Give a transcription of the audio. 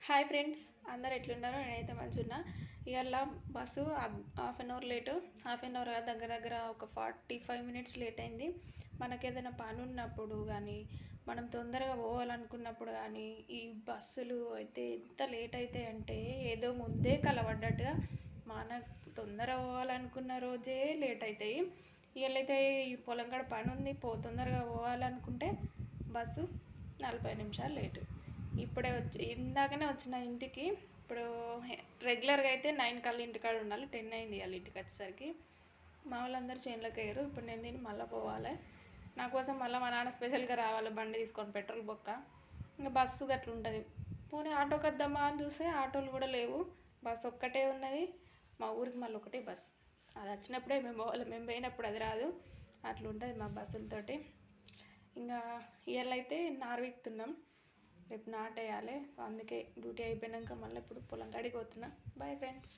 Hi friends, అందరు ఎట్లున్నారు? నేనైతే మంచిగా. ఇవాళ bus half an hour late, half an hour దగ్గర దగ్గర ఒక 45 మినిట్స్ లేట్ అయింది. మనకి ఏదైనా పని ఉన్నప్పుడు కానీ, మనం తొందరగా పోవాలనుకున్నప్పుడు కానీ, ఈ బస్సులు అయితే ఎంత లేట్ అవుతాయి అంటే ఏదో ముందే కలవడ్డట్టుగా మనకు తొందర పోవాలనుకున్న రోజే లేట్ అవుతాయి. ఇవాళైతే ఈ పొలం కాడ పని ఉంది, తొందరగా పోవాలనుకుంటే బస్సు 40 నిమిషాలు లేటు. ఇప్పుడే ఇందాకనే వచ్చిన ఇంటికి. ఇప్పుడు రెగ్యులర్గా అయితే 9 కల్లా ఇంటికాడ ఉండాలి, 10 అయింది వాళ్ళ ఇంటికి వచ్చేసరికి. మా వాళ్ళందరూ చేనులోకి అయ్యారు. ఇప్పుడు నేను దీన్ని మళ్ళీ పోవాలి. నా కోసం మళ్ళీ మా నాన్న స్పెషల్గా రావాలి బండి తీసుకొని, పెట్రోల్ బొక్క. ఇంకా బస్సు గట్ల ఉంటుంది. పోనీ ఆటోకి వద్దామా అని చూస్తే ఆటోలు కూడా లేవు, బస్సు ఒక్కటే ఉన్నది. మా ఊరికి మళ్ళీ ఒకటే బస్సు, అది వచ్చినప్పుడే మేము పోవాలి, మేము పోయినప్పుడు అది రాదు. అట్లా ఉంటుంది మా బస్సులతోటి. ఇంకా ఇవాళ అయితే నార్విక్తున్నాం, రేపు నాటేయాలి. అందుకే డ్యూటీ అయిపోయాక మళ్ళీ ఇప్పుడు పొలం కాడికి పోతున్నా. Bye friends.